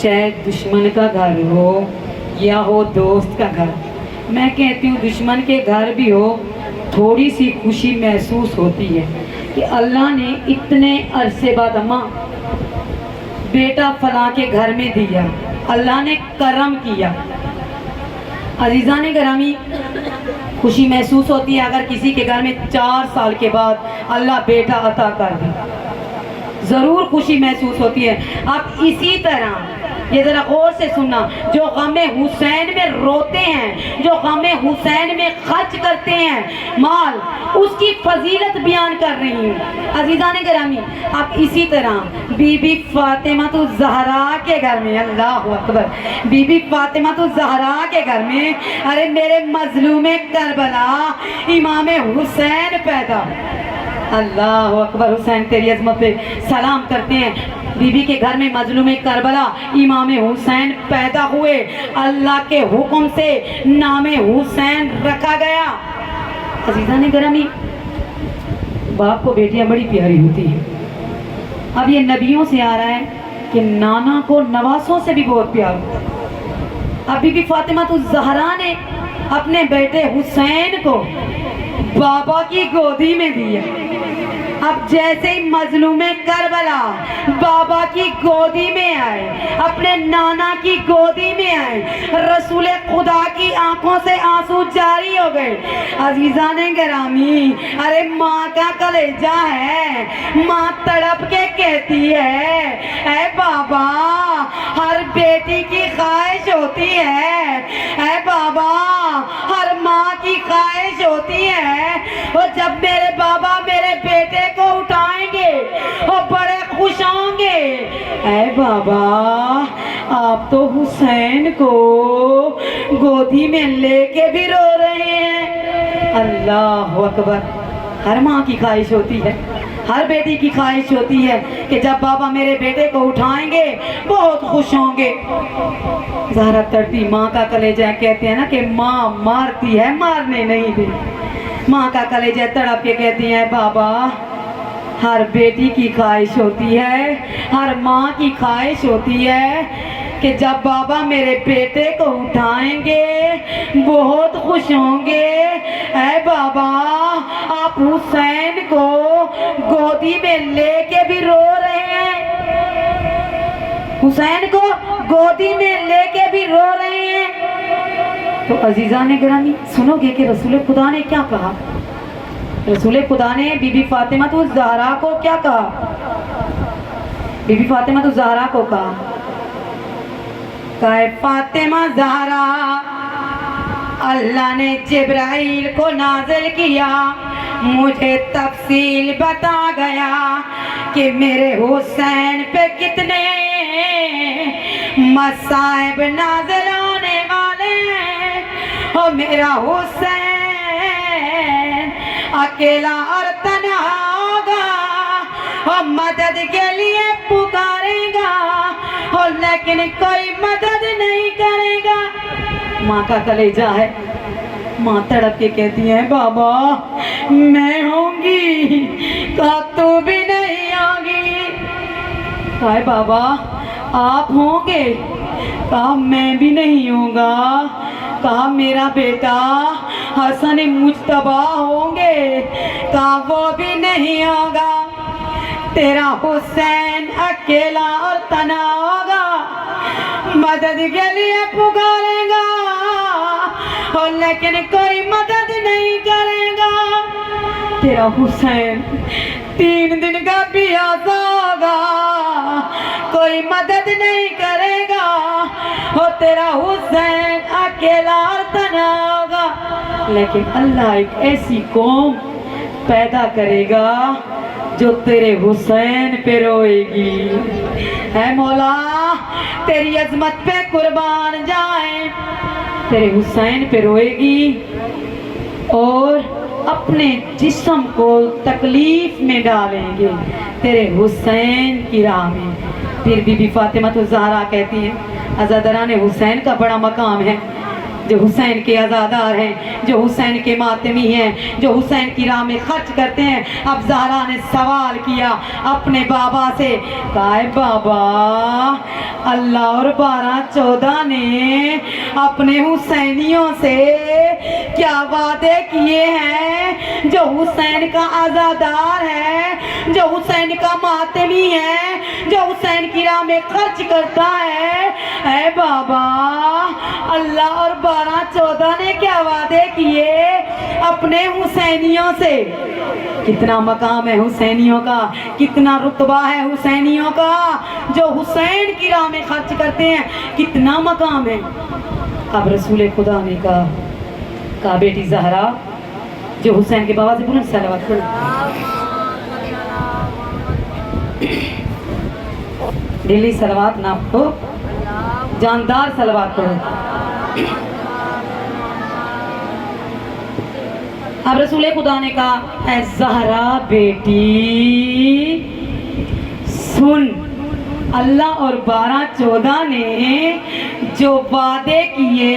चाहे दुश्मन का घर हो या हो दोस्त का घर, मैं कहती हूँ दुश्मन के घर भी हो थोड़ी सी खुशी महसूस होती है कि अल्लाह ने इतने अरसे बाद अम्मा बेटा फला के घर में दिया, अल्लाह ने करम किया। अजीज़ा ने ग्रामी, खुशी महसूस होती है अगर किसी के घर में 4 साल के बाद अल्लाह बेटा अता कर दे, ज़रूर खुशी महसूस होती है। अब इसी तरह ये ज़रा गौर से सुनना, जो गमे हुसैन में रोते हैं, जो गमे हुसैन में खर्च करते हैं माल, उसकी फजीलत बयान कर रही हूँ अजीज़ान गिरामी। अब इसी तरह बीबी फातिमा तो ज़हरा के घर में, अल्लाह अकबर, बीबी फातिमा तो ज़हरा के घर में, अरे मेरे मजलूम करबला इमाम हुसैन पैदा, अल्लाह अकबर, हुसैन तेरी अज़मत पे सलाम करते हैं। बीबी के घर में मजलूम करबला इमाम हुसैन पैदा हुए, अल्लाह के हुक्म से नाम हुसैन रखा गया। अज़ीज़ान गिरामी, बाप को बेटियां बड़ी प्यारी होती हैं। अब ये नबियों से आ रहा है कि नाना को नवासों से भी बहुत प्यार होता है। अब बीबी फातिमा तो ज़हरा ने अपने बेटे हुसैन को बाबा की गोदी में दिया। अब जैसे ही मजलूम करबला बाबा की गोदी में आए, अपने नाना की गोदी में आए, रसूल खुदा की आंखों से आंसू जारी हो गए। अजीज़ान गिरामी, अरे माँ का कलेजा है, माँ तड़प के कहती है, ऐ बाबा, हर बेटी की ख्वाहिश होती है, ऐ बाबा, हर माँ की ख्वाहिश होती है, और जब मेरे बाबा मेरे बेटे को उठाएंगे और बड़े खुश होंगे। ऐ बाबा, आप तो हुसैन को गोदी में लेके भी रो रहे हैं। अल्लाह अकबर, हर माँ की ख्वाहिश होती है, हर बेटी की ख्वाहिश होती है कि जब बाबा मेरे बेटे को उठाएंगे बहुत खुश होंगे। ज़हरा तड़पी माँ का कलेजा, कहते हैं ना कि माँ मारती है, मारने नहीं दी। माँ का कलेजा तड़प के कहती है, बाबा, हर बेटी की ख्वाहिश होती है, हर माँ की ख्वाहिश होती है कि जब बाबा मेरे बेटे को उठाएंगे बहुत खुश होंगे। ऐ बाबा, आप हुसैन को गोदी में लेके भी रो रहे हैं, हुसैन को गोदी में लेके भी रो रहे हैं। तो अजीज़ान गिरामी, सुनोगे कि रसूल खुदा ने क्या कहा? रसूल खुदा ने बीबी फातिमा तो ज़हरा को क्या कहा? बीबी फातिमा तो ज़हरा को कहा, फातिमा ज़हरा, अल्लाह ने जिब्राइल को नाज़िल किया, मुझे तफसील बता गया कि मेरे हुसैन पे कितने मसाइब नाज़िल होने वाले हैं। और मेरा हुसैन अकेला और तन्हा होगा और मदद के लिए पुकारेगा, और लेकिन कोई मदद नहीं करेगा। माँ का कलेजा है, माँ तड़प के कहती है, बाबा मैं होंगी, कहा तू भी नहीं होगी। कहा बाबा आप होंगे, कहा मैं भी नहीं होगा। कहा मेरा बेटा हसन मुज्तबा होंगे, कहा वो भी नहीं होगा। तेरा हुसैन अकेला और तना होगा, मदद के लिए पुकारेगा, और लेकिन कोई मदद नहीं करेगा। तेरा हुसैन 3 दिन का प्यासा होगा, कोई मदद नहीं करेगा, और तेरा हुसैन अकेला और तना होगा। लेकिन अल्लाह एक ऐसी कौम पैदा करेगा जो तेरे हुसैन पे रोएगी। है मौला, तेरी अजमत पे कुर्बान जाए, तेरे हुसैन पे रोएगी और अपने जिस्म को तकलीफ में डालेंगे तेरे हुसैन की राह में। फिर बीबी फातिमा तो ज़हरा कहती है, अज़ादरान हुसैन का बड़ा मकाम है। جو حسین کے عزادار ہیں، جو حسین کے ماتمی ہیں، جو حسین کی راہ میں خرچ کرتے ہیں۔ اب زہرا نے سوال کیا اپنے بابا سے، کہا اے بابا، اللہ اور 12-14 نے اپنے حسینیوں سے کیا وعدے کیے ہیں؟ جو حسین کا عزادار ہے، جو حسین کا ماتمی ہے، جو حسین کی راہ میں خرچ کرتا ہے، اے بابا، اللہ اور 12-14 نے کیا وعدے کیے اپنے حسینیوں سے؟ کتنا مقام ہے حسینیوں کا، کتنا رتبہ ہے حسینیوں کا، جو حسین کی راہ میں خرچ کرتے ہیں، کتنا مقام ہے۔ اب رسول خدا نے کہا بیٹی زہرا، جو حسین کے بابا سے بلند صلوات پڑھو، دلی صلوات نہ پڑھو، جاندار صلوات پڑھو۔ اب رسول خدا نے کہا اے زہرا بیٹی سن، اللہ اور 12-14 نے جو وعدے کیے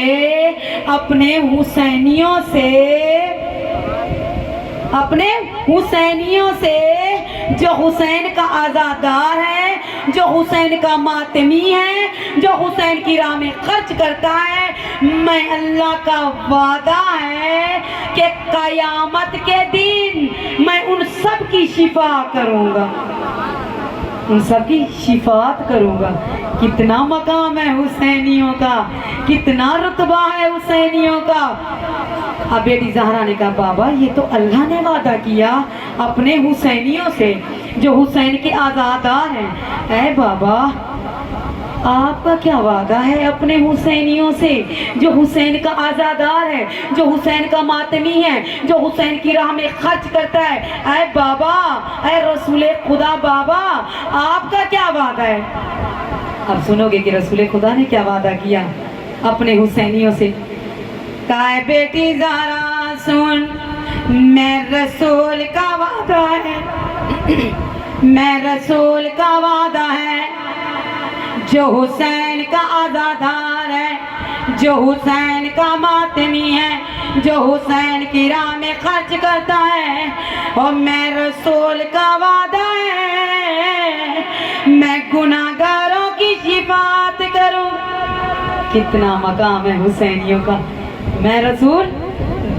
اپنے حسینیوں سے، اپنے حسینیوں سے، جو حسین کا عزادار ہے، جو حسین کا ماتمی ہے، جو حسین کی راہ میں خرچ کرتا ہے، میں اللہ کا وعدہ ہے کہ قیامت کے دن میں ان سب کی شفا کروں گا، ان سب کی شفاعت کروں گا۔ کتنا مقام ہے حسینیوں کا، کتنا رتبہ ہے حسینیوں کا۔ اب بیٹی زہرا نے کہا بابا، یہ تو اللہ نے وعدہ کیا اپنے حسینیوں سے جو حسین کے عزادار ہیں۔ اے بابا، آپ کا کیا وعدہ ہے اپنے حسینیوں سے جو حسین کا عزادار ہے، جو حسین کا ماتمی ہے، جو حسین کی راہ میں خرچ کرتا ہے؟ اے بابا، اے رسول خدا بابا، آپ کا کیا وعدہ ہے؟ اب سنو گے کہ رسول خدا نے کیا وعدہ کیا اپنے حسینیوں سے۔ کہا بیٹی زہرا سن، میں رسول کا وعدہ ہے، میں رسول کا وعدہ ہے، جو حسین کا عزادار ہے، جو حسین کا ماتمی ہے، جو حسین کی راہ میں خرچ کرتا ہے، اور میں رسول کا وعدہ ہے میں گناہگاروں کی شفاعت کروں۔ کتنا مقام ہے حسینیوں کا، میں رسول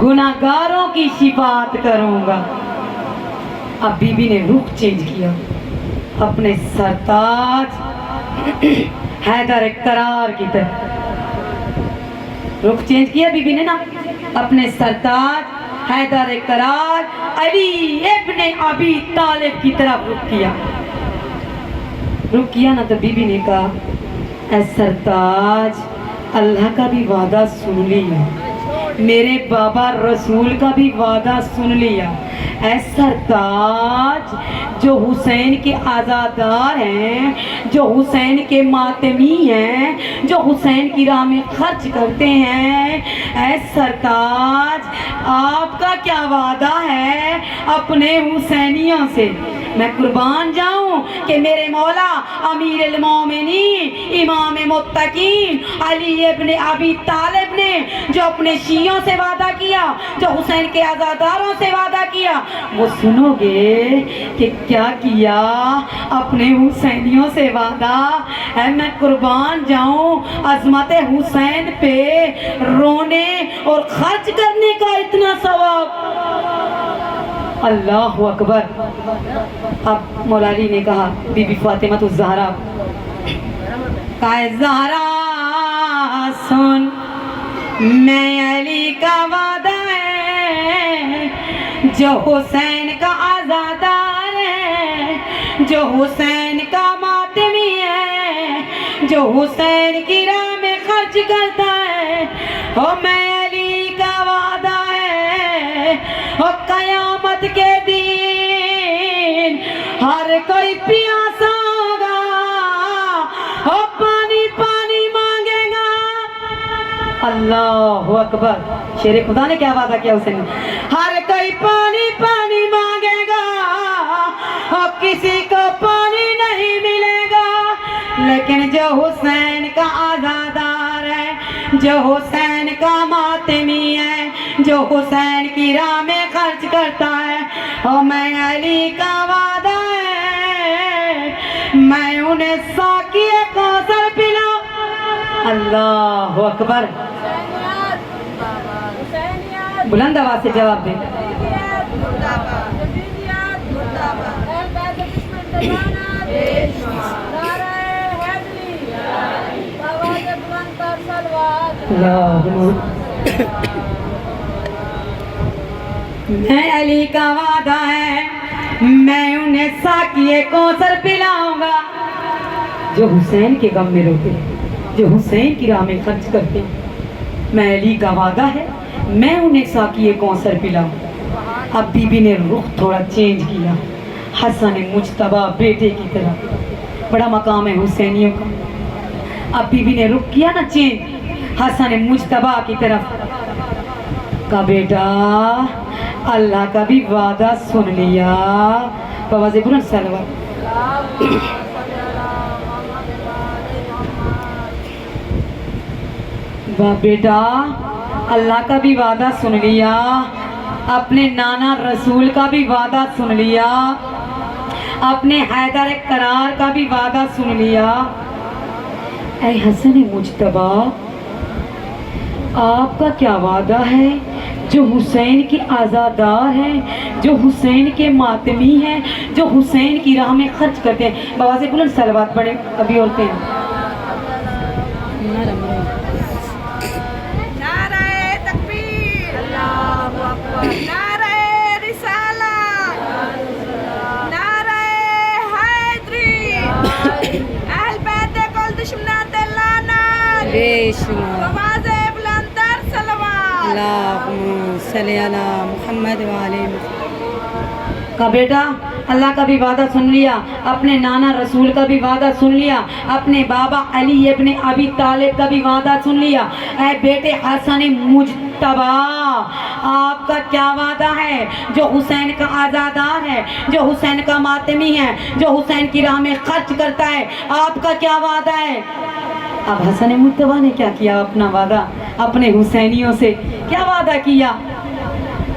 گناہگاروں کی شفاعت کروں گا۔ اب بی بی نے رخ چینج کیا، اپنے سرتاج حیدر کرار کی طرف رخ چینج کیا بی بی نے نا، اپنے سرتاج حیدر کرار علی ابن ابی طالب کی طرف رخ کیا نا، تو بی بی نے کہا اے سرتاج، اللہ کا بھی وعدہ سن لیا، میرے بابا رسول کا بھی وعدہ سن لیا۔ اے سرتاج، جو حسین کے عزادار ہیں، جو حسین کے ماتمی ہیں، جو حسین کی راہ میں خرچ کرتے ہیں، اے سرتاج، آپ کا کیا وعدہ ہے اپنے حسینیوں سے؟ میں قربان جاؤں کہ میرے مولا امیر المومنین امام متقین علی ابن ابی طالب نے جو اپنے شیعوں سے وعدہ کیا، جو حسین کے عزاداروں سے وعدہ کیا، وہ سنو گے کہ کیا کیا اپنے حسینیوں سے وعدہ ہے۔ میں قربان جاؤں عظمت حسین پہ رونے اور خرچ کرنے کا اتنا ثواب۔ اللہ اکبر۔ اب مولا علی نے کہا بی بی فاطمہ الزہرا، کہا زہرا سن، میں علی کا وعدہ ہے جو حسین کا عزادار ہے، جو حسین کا ماتمی ہے، جو حسین کی راہ میں خرچ کرتا ہے، اور میں علی کا وعدہ ہے، اور قیامت کے دن ہر کوئی پیاسا ہوگا اور پانی پانی مانگے گا۔ اللہ اکبر۔ شیر خدا نے کیا وعدہ کیا حسین نے؟ ہر کوئی پانی پانی مانگے گا اور کسی کو پانی نہیں ملے گا، لیکن جو حسین کا عزادار ہے، جو حسین کا ماتمی ہے، جو حسین کی راہ میں خرچ کرتا ہے، اور میں علی کا وعدہ ہے میں انہیں ساقی کوثر پلاؤں۔ اللہ اکبر، بلند آواز سے جواب دیں۔ میں علی کا وعدہ ہے میں انہیں ساقی کوثر پلاؤں گا۔ جو حسین کے غم میں روتے، جو حسین کی راہ میں خرچ کرتے، میں علی کا وعدہ ہے میں انہیں ساقی کوثر پلاؤں۔ اب بی بی نے رخ تھوڑا چینج کیا، حسن مجتبیٰ بیٹے کی طرح، بڑا مقام ہے حسینیوں کا۔ اب بی بی نے رخ کیا نا چینج، حسن مجتبیٰ کی طرف، کا بیٹا اللہ کا بھی وعدہ سن لیا۔ بواز بلند صلوات۔ بیٹا اللہ کا بھی وعدہ سن لیا، اپنے نانا رسول کا بھی وعدہ سن لیا، اپنے حیدر کرار کا بھی وعدہ سن لیا۔ اے حسن مجتبیٰ، آپ کا کیا وعدہ ہے؟ جو حسین کے عزادار ہیں، جو حسین کے ماتمی ہیں، جو حسین کی راہ میں خرچ کرتے ہیں۔ بواز بلند صلوات پڑھیں ابھی عورتیں۔ نعرہ تکبیر، اللہ اکبر، نعرہ رسالت، نعرہ حیدری، اہل بیت کل دشمنات لعنت، بواز بلند تر صلوات، اللہم صلی علی محمد وعلی محمد۔ کا بیٹا اللہ کا بھی وعدہ سن لیا، اپنے نانا رسول کا بھی وعدہ سن لیا، اپنے بابا علی ابن ابی طالب کا بھی وعدہ سن لیا۔ اے بیٹے حسن مجتبیٰ، آپ کا کیا وعدہ ہے؟ جو حسین کا عزادار ہے، جو حسین کا ماتمی ہے، جو حسین کی راہ میں خرچ کرتا ہے، آپ کا کیا وعدہ ہے؟ اب حسن مجتبیٰ نے کیا کیا اپنا وعدہ اپنے حسینیوں سے؟ کیا وعدہ کیا؟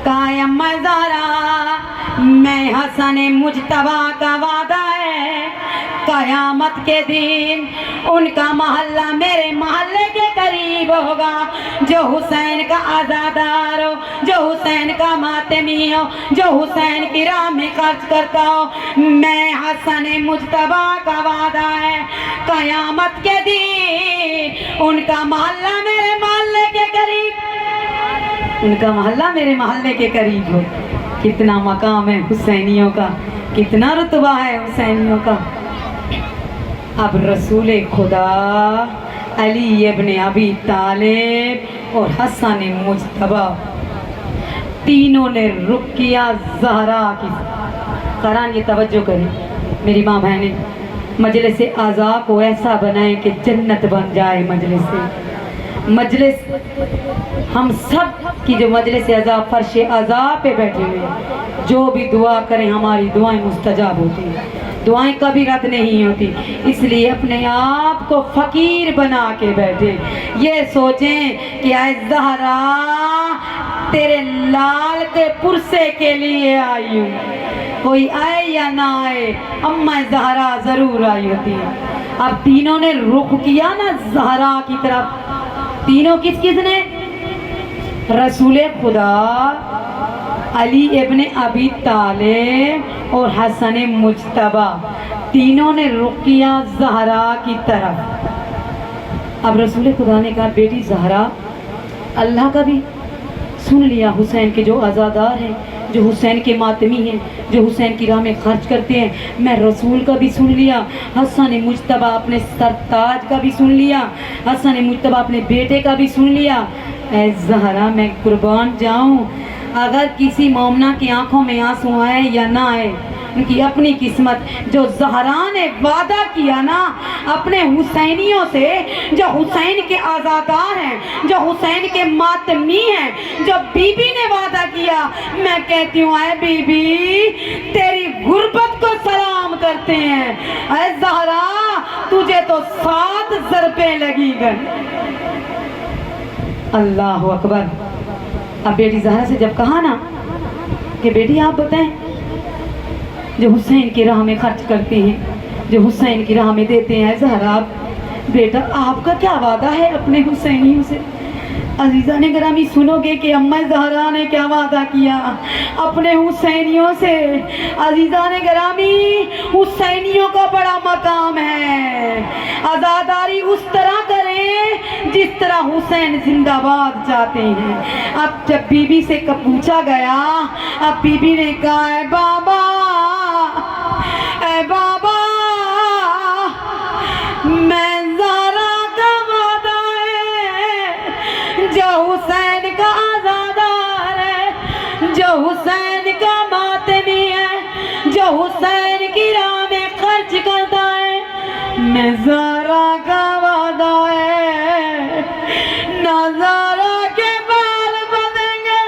قائم مزارہ میں حسن مجتبیٰ کا وعدہ ہے، قیامت کے دن ان کا محلہ میرے محلے کے قریب ہوگا۔ جو حسین کا عزادار ہو، جو حسین کا ماتمی ہو، جو حسین کی راہ میں خرچ کرتا ہو، میں حسن مجتبیٰ کا وعدہ ہے قیامت کے دن ان کا محلہ میرے محلے کے قریب، ان کا محلہ میرے محلے کے قریب ہو۔ کتنا مقام ہے حسینیوں کا، کتنا رتبہ ہے حسینیوں کا۔ اب رسول خدا علی ابن ابی طالب اور حسن مجتبیٰ تینوں نے رخ کیا زہرا کی۔ قرآن یہ توجہ کریں میری ماں بہنیں، مجلس اعضاء کو ایسا بنائیں کہ جنت بن جائے مجلس سے۔ مجلس ہم سب کی جو مجلس اعضاء فرش اعضاء پہ بیٹھے ہوئے ہیں، جو بھی دعا کریں ہماری دعائیں مستجاب ہوتی ہیں، دعائیں کبھی رد نہیں ہوتی۔ اس لیے اپنے آپ کو فقیر بنا کے بیٹھے، یہ سوچیں کہ اے زہرا تیرے لال کے پرسے کے لیے آئی ہوں، کوئی آئے یا نہ آئے اماں زہرا ضرور آئی ہوتی ہے۔ اب تینوں نے رخ کیا نا زہرا کی طرف، تینوں کس نے؟ رسول خدا علی ابن ابی طالب اور حسن مجتبیٰ تینوں نے رخ کیا زہرا کی طرف۔ اب رسول خدا نے کہا بیٹی زہرا اللہ کا بھی سن لیا، حسین کے جو عزادار ہیں، جو حسین کے ماتمی ہیں، جو حسین کی راہ میں خرچ کرتے ہیں، میں رسول کا بھی سن لیا، حسن مجتبیٰ اپنے سرتاج کا بھی سن لیا، حسن مجتبیٰ اپنے بیٹے کا بھی سن لیا۔ اے زہرا میں قربان جاؤں، اگر کسی مومنہ کی آنکھوں میں آنسو آئے یا نہ آئے ان کی اپنی قسمت، جو زہرا نے وعدہ کیا نا اپنے حسینیوں سے، جو حسین کے عزادار ہیں، جو حسین کے ماتمی ہیں، جو بی بی نے وعدہ کیا، میں کہتی ہوں اے بی بی تیری غربت کو سلام کرتے ہیں۔ اے زہرا تجھے تو 7 ضربیں لگی گئیں، अल्लाह अकबर। अब बेटी ज़हरा से जब कहा ना कि बेटी आप बताएं, जो हुसैन की राह में खर्च करते हैं, जो हुसैन की राह में देते हैं, ज़हरा बेटा आपका क्या वादा है अपने हुसैनियों से? अजीज़ा ने ग्रामी सुनोगे कि अम्मा ज़हरा ने क्या वादा किया अपने हुसैनियों से। अजीज़ा ने ग्रामी हुसैनियों का बड़ा मकाम है, आज़ादारी उस तरह करें जिस तरह हुसैन जिंदाबाद चाहते हैं। अब जब बीबी से कब पूछा गया, अब बीबी ने कहा है बाबा, ऐ बाबा, मैं ज़हरा का वादा है जो हुसैन का आज़ादार है, जो हुसैन का मातमी है, जो हुसैन की राह में खर्च करता है, मैं ज़हरा का वादा है ना ज़हरा के बाल बंधेंगे,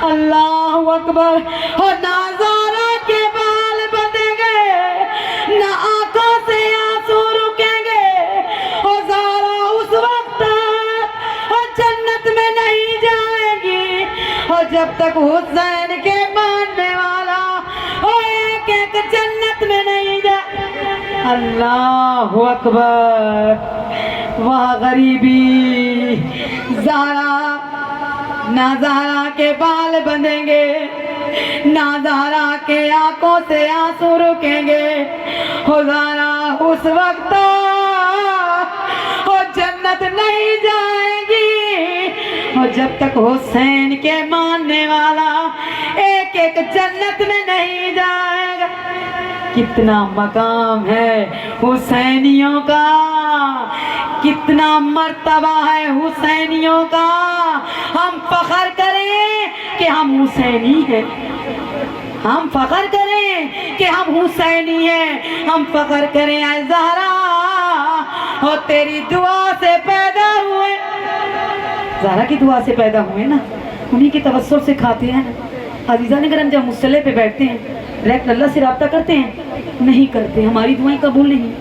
अल्लाह अकबर, और ना ज़हरा के बाल बंधेंगे, ना आंखों से आंसू रुकेंगे, और ज़हरा उस वक्त और जन्नत में नहीं जाएगी और जब तक हुसैन के मानने वाला और एक एक जन्नत में नहीं जाए। अल्लाह अकबर। वाह गरीबी, ज़हरा ना ज़हरा के बाल बंधेंगे, ना ज़हरा के आंखों से आंसू रुकेंगे, हो ज़हरा उस वक्त और जन्नत नहीं जाएगी और जब तक हुसैन के मानने वाला एक एक जन्नत में नहीं जाएगा। कितना मकाम है हुसैनियों का, कितना मर्तबा है हुसैनियों का। हम फख्र करें कि हम हुसैनी हैं, हम फख्र करें कि हम हुसैनी हैं, हम फख्र करें ऐ ज़हरा और तेरी दुआ से पैदा हुए। ज़हरा की दुआ से पैदा हुए ना, उन्हीं के तवस्सुल से खाते हैं ना। अज़ीज़ान करम जब मुसल्ले पे बैठते हैं डायरेक्ट अल्लाह से राब्ता करते हैं? नहीं करते, हमारी दुआएं कबूल नहीं।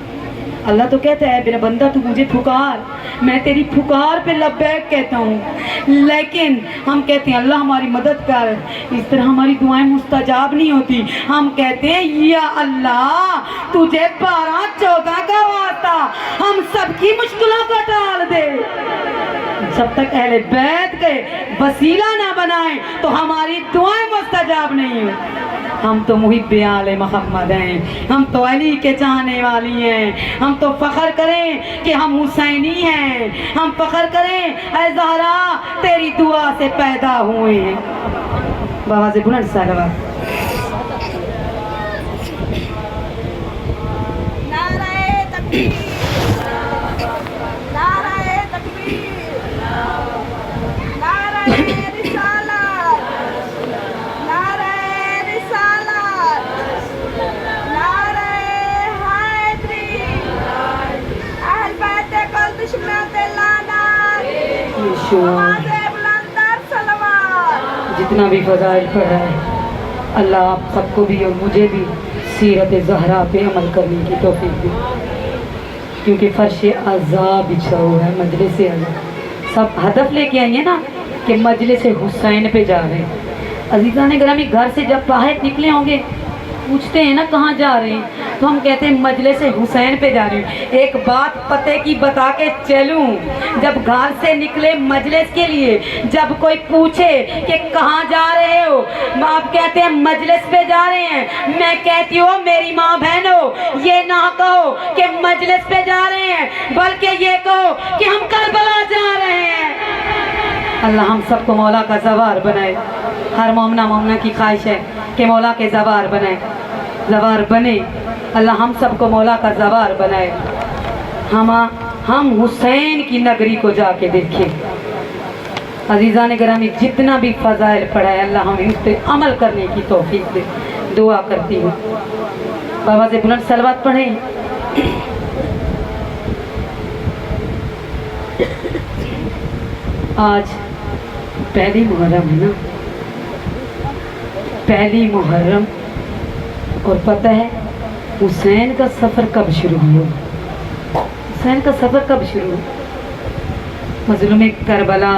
अल्लाह तो कहता है मेरा बंदा तू मुझे पुकार, मैं तेरी पुकार पे लब्बैक कहता हूँ, लेकिन हम कहते हैं अल्लाह हमारी मदद कर। इस तरह हमारी दुआएं मुस्तजाब नहीं होती। हम कहते हैं या अल्लाह तुझे 12-14 का वास्ता, हम सबकी मुश्किलों को टाल दे। जब तक अहले बैत के वसीला ना बनाए तो हमारी दुआएं मुस्तजाब नहीं हो। हम तो मुहिब्बे आले मोहम्मद हैं, हम तो अली के चाहने वाली हैं। हम तो फख्र करें कि हम हुसैनी हैं, हम फख्र करें ऐ ज़हरा तेरी दुआ से पैदा हुए हैं। बाबा से बुलंद सलावत। नाराए तकबीर, नाराए तकबीर, नाराए रिसालत, नाराए रिसालत, नाराए हैदरी, अहल बैत कुल दुश्मन दिलाना, नमाज़े बुलंदर सलवात। जितना भी फज़ाइल पढ़ रहा है अल्लाह आप सबको भी और मुझे भी सीरत ज़हरा पे अमल करने की तौफीक दे, क्योंकि फर्श अज़ा बिछा हुआ है मजलिस अज़ा। सब हदफ लेके आइए ना कि मजलिस हुसैन पे जा रहे हैं। अज़ीज़ा ने ग्रामी घर से जब बाहर निकले होंगे पूछते हैं ना कहाँ जा रहे हैं, तो हम कहते हैं मजलिस हुसैन पे जा रहे हैं। एक बात पते की बता के चलूँ, जब घर से निकले मजलिस के लिए, जब कोई पूछे कि कहाँ जा रहे हो, आप कहते हैं मजलिस पे जा रहे हैं। मैं कहती हूँ मेरी माँ बहनों, ये ना कहो कि मजलिस पे जा रहे हैं, बल्कि ये कहो कि हम करबला जा रहे हैं। अल्लाह हम सबको मौला का ज़वार बनाए। हर मोमना की ख्वाहिश है कि मौला के ज़वार बनाए, ज़वार बने। अल्लाह हम सबको मौला का ज़वार बनाए। हम हुसैन की नगरी को जाके देखें। अज़ीज़ान गिरामी जितना भी फ़ज़ाइल पढ़ा है अल्लाह हमें उस पर अमल करने की तौफीक दे। दुआ करती हूँ। बाबा से बुलंद सलवात पढ़ें। आज पहली मुहर्रम है ना, पहली मुहर्रम। और पता है हुसैन का सफ़र कब शुरू हुआ? हुसैन का सफ़र कब शुरू हुआ? मजलूम करबला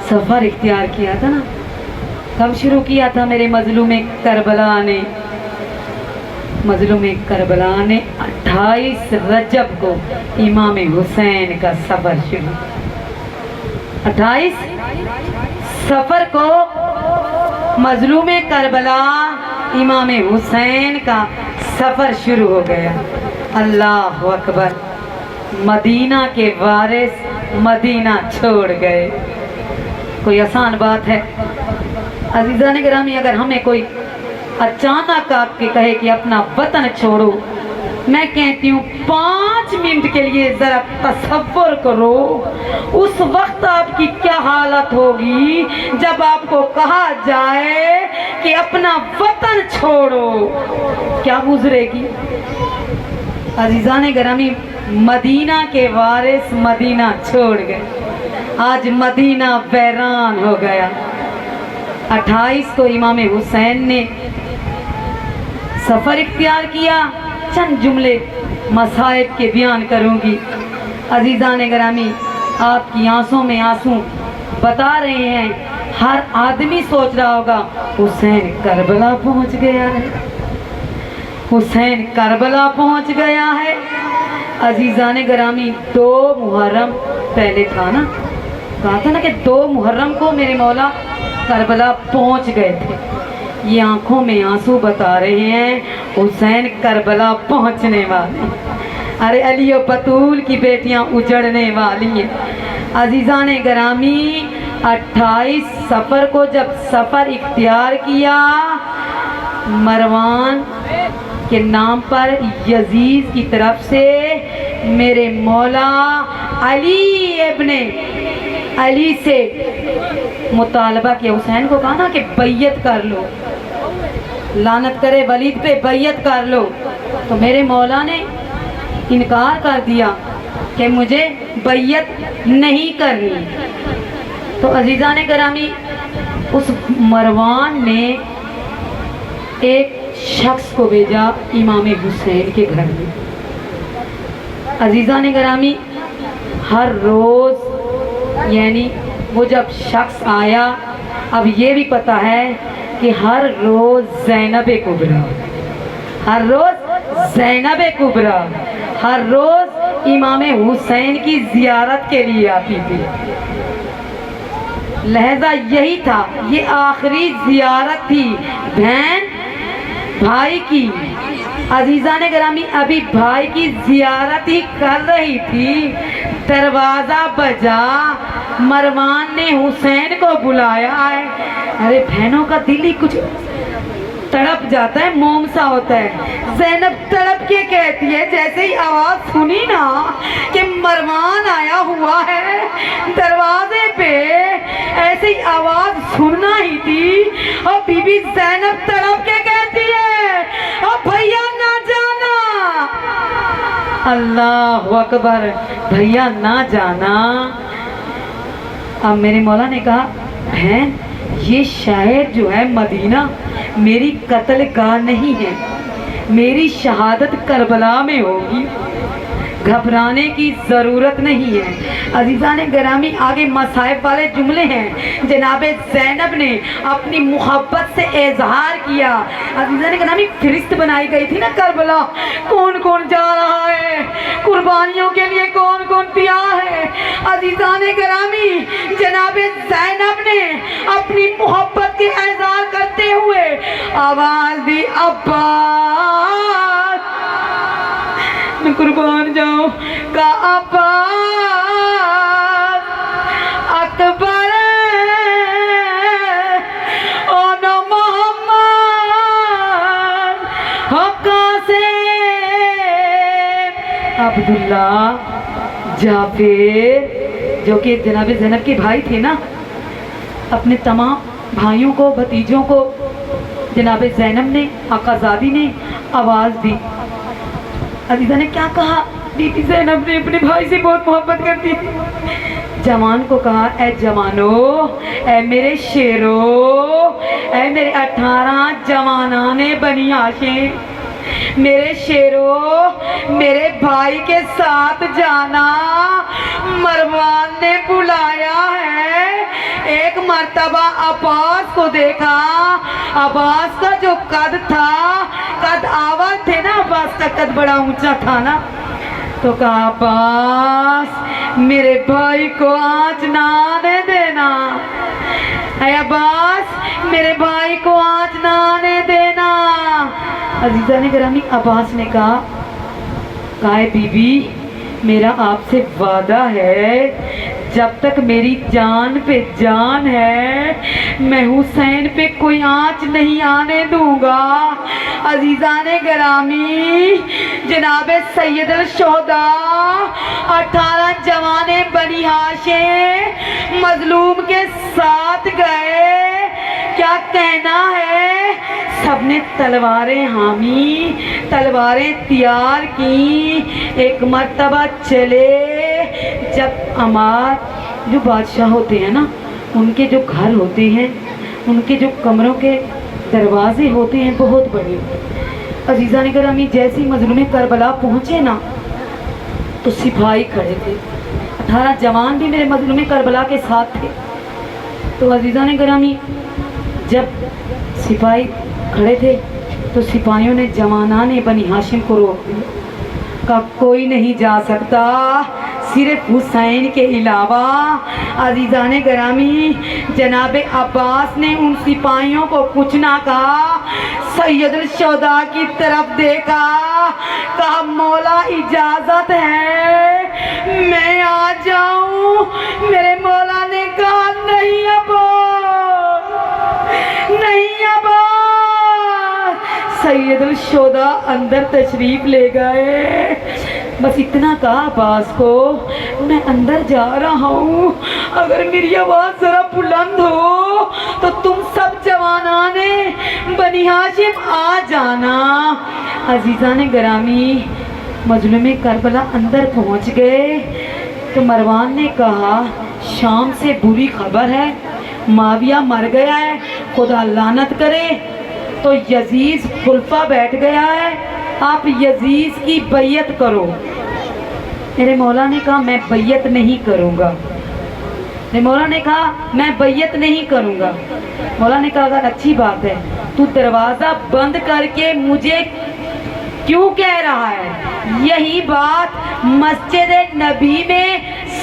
सफ़र इख्तियार किया था ना, कब शुरू किया था मेरे मजलूम करबला ने? मजलूम करबला ने 28 रजब को इमाम हुसैन का सफ़र शुरू। 28 सफ़र को मजलूम करबला इमाम हुसैन का सफ़र शुरू हो गया। अल्लाह अकबर। मदीना के वारिस मदीना छोड़ गए। कोई आसान बात है? अजीज़ान गिरामी, अगर हमें कोई अचानक आपके कहे कि अपना वतन छोड़ो, मैं कहती हूँ 5 मिनट के लिए ज़रा तसव्वुर करो उस वक्त आपकी क्या हालत होगी जब आपको कहा जाए कि अपना वतन छोड़ो, क्या गुजरेगी? अजीज़ान गिरामी, मदीना के वारिस मदीना छोड़ गए। आज मदीना वैरान हो गया। 28 को इमाम हुसैन ने सफ़र इख्तियार किया। चंद जुमले मसाइब के बयान करूंगी। अजीज़ान गिरामी, आपकी आंसों में आंसू बता रहे हैं। हर आदमी सोच रहा होगा हुसैन करबला पहुंच गया है, हुसैन करबला पहुंच गया है। अजीज़ान गिरामी, 2 मुहर्रम पहले था ना, कहा था ना कि 2 मुहर्रम को मेरे मौला करबला पहुंच गए थे। ये आंखों में आंसू बता रहे हैं हुसैन करबला पहुंचने वाले। अरे अली और बतूल की बेटियां उजड़ने वाली हैं। अजीज़ान गिरामी, 28 सफ़र को जब सफ़र इख्तियार किया, मरवान के नाम पर यजीद की तरफ से मेरे मौला अली इब्ने अली से मुतालबा किया। हुसैन को कहा ना कि बैयत कर लो, लानत करे वलीद पे, बैयत कर लो। तो मेरे मौला ने इनकार कर दिया कि मुझे बैयत नहीं करनी। तो अजीज़ान गिरामी, उस मरवान ने एक शख्स को भेजा इमाम हुसैन के घर में। अजीज़ान गिरामी, हर रोज़ यानी वो जब शख्स आया, अब ये भी पता है कि हर रोज़ ज़ैनब कुबरा, हर रोज़ ज़ैनब कुबरा हर रोज़ इमाम हुसैन की ज़ियारत के लिए आती थी। लहजा यही था, ये आखिरी ज़ियारत थी बहन भाई की। अजीज़ान गिरामी, अभी भाई की ज़ियारत ही कर रही थी, दरवाज़ा बजा, मरवान ने हुसैन को बुलाया है। अरे बहनों का दिल ही कुछ तड़प जाता है, मोम सा होता है। ज़ैनब तड़प के कहती है, जैसे ही आवाज़ सुनी ना कि मरवान आया हुआ है दरवाजे पे, ऐसे ही आवाज़ सुनना ही थी और बीबी ज़ैनब तड़प के कहती है, और भैया ना जाना। अल्लाह अकबर, भैया ना जाना। अब मेरे मौला ने कहा, बहन ये शहर जो है मदीना मेरी कत्ल गाह नहीं है, मेरी शहादत करबला में होगी, घबराने की ज़रूरत नहीं है। अजीज़ान गिरामी, आगे मसाइब वाले जुमले हैं। जनाबे ज़ैनब ने अपनी मुहब्बत से इजहार किया। अजीज़ान गिरामी, फ़रिश्त बनाई गई थी ना करबला, कौन कौन जा रहा है कुर्बानियों के लिए, कौन कौन तैयार है। अजीज़ान गिरामी, जनाबे ज़ैनब ने अपनी मुहब्बत के इजहार करते हुए आवाज़ दी, अब्बास मैं कुर्बान जाऊं का अब्बास अकबर ओ नो मोहम्मद हक्का से अब्दुल्ला जाफिर, जो कि जनाब ज़ैनब के भाई थे ना, अपने तमाम भाइयों को, भतीजों को जनाब ज़ैनब ने, आकाज़ादी ने आवाज़ दी। अजीज़ा ने क्या कहा? बीबी ज़ैनब ने अपने भाई से बहुत मोहब्बत करती थी। जवान को कहा, ए जवानो, ए मेरे शेरो, ए मेरे 18 जवानाने बनी आशे, میرے شیرو، میرے بھائی کے ساتھ جانا، مروان نے بلایا ہے۔ ایک مرتبہ عباس کو دیکھا، عباس کا جو قد تھا، قد آور تھے نا، عباس کا قد بڑا اونچا تھا نا، تو کہا عباس میرے بھائی کو آنچ نہ آنے دینا، اے عباس میرے بھائی کو آنچ نہ آنے دینا۔ عزیزہ نے گرامی، عباس نے کہا بی بی میرا آپ سے وعدہ ہے، جب تک میری جان پہ جان ہے میں حسین پہ کوئی آنچ نہیں آنے دوں گا۔ عزیزان گرامی، جناب سید الشہداء 18 جوان بنی ہاشم مظلوم کے ساتھ گئے، کیا کہنا ہے، سب نے تلواریں حامی، تلواریں تیار کی، ایک مرتبہ چلے۔ جب عمار جو بادشاہ ہوتے ہیں نا، ان کے جو گھر ہوتے ہیں، ان کے جو کمروں کے دروازے ہوتے ہیں بہت بڑے۔ عزیزان گرامی، جیسے مظلوم کربلا پہنچے نا تو سپاہی کھڑے تھے، 18 جوان بھی میرے مظلوم کربلا کے ساتھ تھے۔ تو عزیزان گرامی، جب سپاہی کھڑے تھے تو سپاہیوں نے جوانان بنی ہاشم کو روک دیا، کہا کوئی نہیں جا سکتا صرف حسین کے علاوہ۔ عزیزان گرامی، جناب عباس نے ان سپاہیوں کو کچھ نہ کہا، سید الشہداء کی طرف دیکھا، کہا مولا اجازت ہے میں آ جاؤں؟ میرے مولا نے کہا نہیں عباس، نہیں عباس۔ سید الشہداء اندر تشریف لے گئے، بس اتنا کہا عباس کو میں اندر جا رہا ہوں، اگر میری آواز ذرا بلند ہو تو تم سب جوانان بنی ہاشم آ جانا۔ عزیزان گرامی، مظلوم کربلا اندر پہنچ گئے تو مروان نے کہا شام سے بری خبر ہے، معاویہ مر گیا ہے، خدا لعنت کرے۔ تو یزید خلفہ بیٹھ گیا ہے، آپ یزید کی بیعت کرو۔ میرے مولا نے کہا میں بیعت نہیں کروں گا، میرے مولا نے کہا میں بیعت نہیں کروں گا۔ مولا نے کہا اگر اچھی بات ہے تو دروازہ بند کر کے مجھے کیوں کہہ رہا ہے؟ یہی بات مسجد نبی میں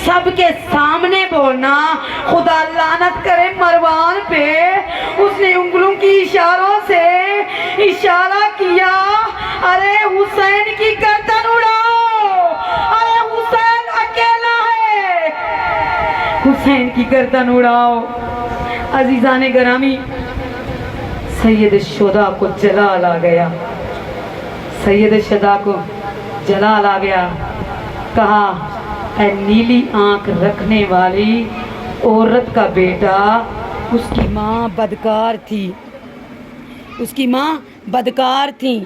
سب کے سامنے بولنا، خدا لعنت کرے مروان پہ۔ اس نے انگلوں کی اشاروں سے اشارہ کیا، ارے حسین کی گردن اڑاؤ، ارے حسین اکیلا ہے، حسین کی گردن اڑاؤ۔ عزیزان گرامی، سید الشہداء کو جلال آ گیا، سید الشہداء کو جلال آ گیا، کہا اے نیلی آنکھ رکھنے والی عورت کا بیٹا، اس کی ماں بدکار تھی، اس کی ماں بدکار تھی،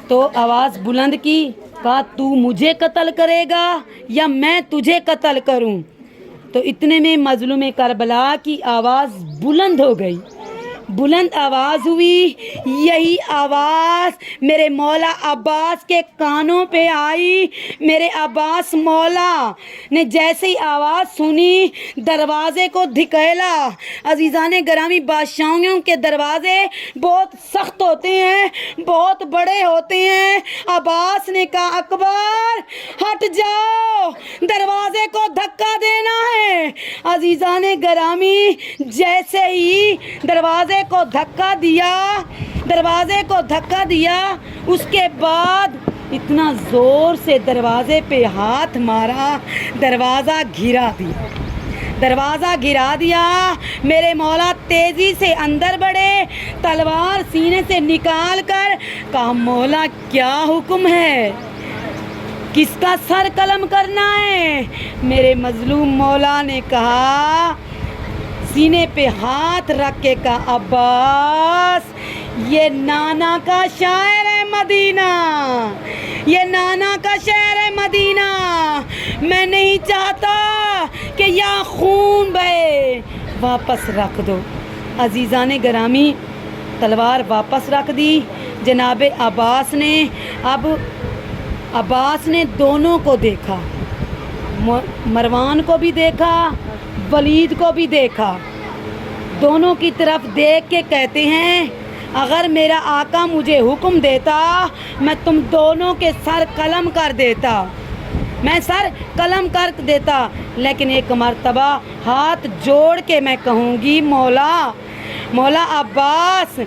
تو آواز بلند کی، کہا تو مجھے قتل کرے گا یا میں تجھے قتل کروں؟ تو اتنے میں مظلوم کربلا کی آواز بلند ہو گئی، بلند آواز ہوئی، یہی آواز میرے مولا عباس کے کانوں پہ آئی۔ میرے عباس مولا نے جیسے ہی آواز سنی دروازے کو دھکیلا۔ عزیزان گرامی، بادشاہوں کے دروازے بہت سخت ہوتے ہیں، بہت بڑے ہوتے ہیں۔ عباس نے کہا اکبر ہٹ جاؤ، دروازے کو دھکا دینا ہے۔ عزیزان گرامی، جیسے ہی دروازے کو دھکا دیا، دروازے کو دھکا دیا، اس کے بعد اتنا زور سے دروازے پہ ہاتھ مارا، دروازہ گرا دیا، دروازہ گرا دیا۔ میرے مولا تیزی سے اندر بڑھے، تلوار سینے سے نکال کر کہا مولا کیا حکم ہے، کس کا سر قلم کرنا ہے؟ میرے مظلوم مولا نے کہا، سینے پہ ہاتھ رکھ کے کہا عباس یہ نانا کا شاعر ہے مدینہ، یہ نانا کا شہر ہے مدینہ، میں نہیں چاہتا کہ یہاں خون بہے، واپس رکھ دو۔ عزیزان گرامی، تلوار واپس رکھ دی، जनाब अब्बास ने दोनों को देखा, मरवान को भी देखा, वलीद को भी देखा। दोनों की तरफ देख के कहते हैं अगर मेरा आका मुझे हुक्म देता मैं तुम दोनों के सर कलम कर देता, मैं सर कलम कर देता। लेकिन एक मर्तबा हाथ जोड़ के मैं कहूँगी मौला अब्बास,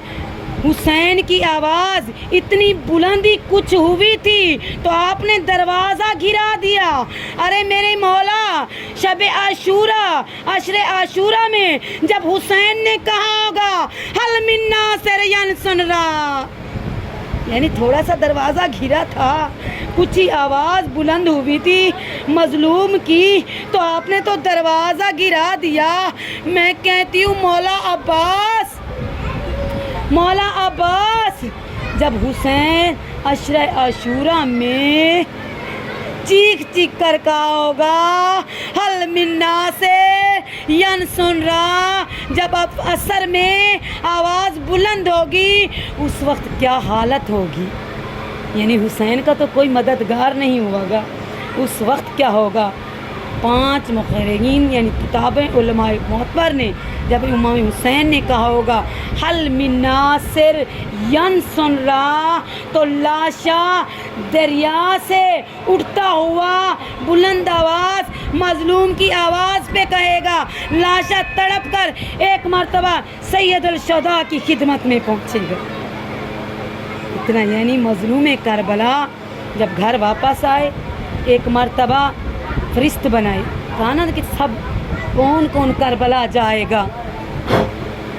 हुसैन की आवाज़ इतनी बुलंदी कुछ हुई थी तो आपने दरवाज़ा गिरा दिया। अरे मेरे मौला, शब आशूरा, अशरे आशूरा में जब हुसैन ने कहा होगा हल मिन्ना सरयन सुन रहा, यानी थोड़ा सा दरवाज़ा घिरा था, कुछ ही आवाज़ बुलंद हुई थी मजलूम की, तो आपने तो दरवाज़ा गिरा दिया। मैं कहती हूँ मौला अब्बास, जब हुसैन अशरे आशूरा में चीख चीख कर कहा होगा हल मिन्ना से यन सुन रहा, जब अब असर में आवाज़ बुलंद होगी उस वक्त क्या हालत होगी, यानी हुसैन का तो कोई मददगार नहीं होगा, उस वक्त क्या होगा। 5 मुक़र्रिरीन यानी किताबें उलमाए मोतबर ने जब इमाम हुसैन ने कहा होगा हल मिन्ना सिर यन सुन रहा, तो लाशा दरिया से उठता हुआ बुलंद आवाज़ मजलूम की आवाज़ पे कहेगा, लाशा तड़प कर एक मर्तबा सैयदुल शुहदा की खिदमत में पहुँचेगा। इतना यानी मजलूम करबला जब घर वापस आए एक मर्तबा फरिश्त बनाए, कहा ना कि सब कौन कौन करबला जाएगा,